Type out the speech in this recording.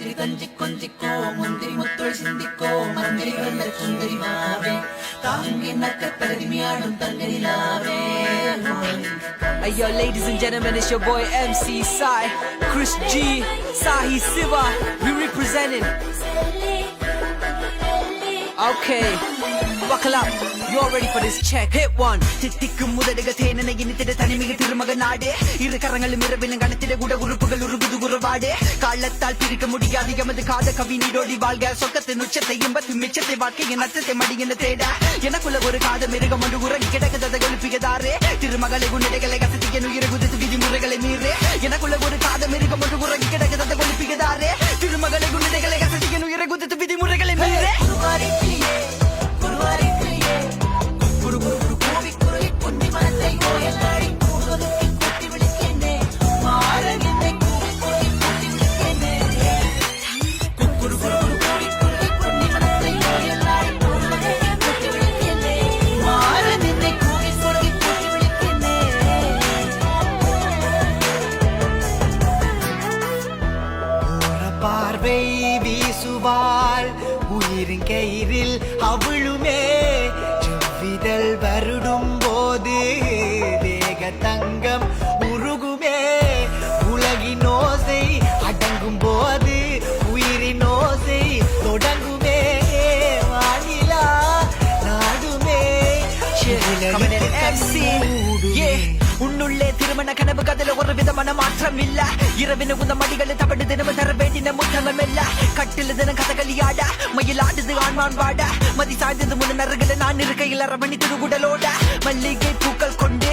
ഇത്തിരി കൊഞ്ചിക്കോ മുന്തിരി മുത്തോൾ ചിന്തിക്കോ മന്ദിരി വെള്ള ചുന്ദരി മാവേ താങ്ങിനൊക്കെ തരിമിയാടും തങ്കരിലാവേ. Hey yo, ladies and gentlemen, it's your boy MC Sai, Chris G, Sahi Siva. We representing. Okay, buckle up. You all ready for this check? Hit one. தித்திக்கும் முதடுக தேனனை இனித்திட தனிமிக திருமக நாடு. இரு கரங்களும் இரவிலும் கணத்திட கூட உறுப்புகள் உருகுது உருவாடு. காலத்தால் பிரிக்க முடியாது எமது காத கவி நீடோடி வாழ்க. சொக்கத்தின் உச்சத்தை இன்பத்து மிச்சத்தை வாழ்க்கையின் அச்சத்தை மடியின தேட. எனக்குள்ள ஒரு காத மிருகம் ஒன்று உறங்கி கிடக்குதை எழுப்பியதாரே. திருமகளை உன்னிடைகளை கசத்திய உயிரை குதித்து விதிமுறைகளை மீறே. எனக்குள்ள ஒரு காத மிருகம் ஒன்று உறங்கி கிடக்குதை எழுப்பியதாரே. திருமகளை உன்னிடைகளை கசத்திய உயிரை குதித்து விதிமுறைகளை மீறே. பார்வை வீசுவாள் உயிரின் கயிறில் அவளுமே. செவ்விதழ் வருடும் போது தேக தங்கம் உருகுமே. உலகின் ஓசை அடங்கும் போது உயிரின் ஓசை தொடங்குமே. வானிலா நாடுமே உன்னுள்ளே திருமண கனவு கதல ஒரு விதமான மாற்றம் இல்ல. இரவின உந்த மடிகளை தவடு தினமும் தர வேண்டின முத்தமம் இல்ல. கட்டில தினம் கதகளியாட மயிலாடுது ஆண்மான் வாட. மதி சாய்ந்தது முன்ன நறுகளை நான் இருக்கையில் அரமணி திருகுடலோட. மல்லிகை பூக்கள் கொண்டு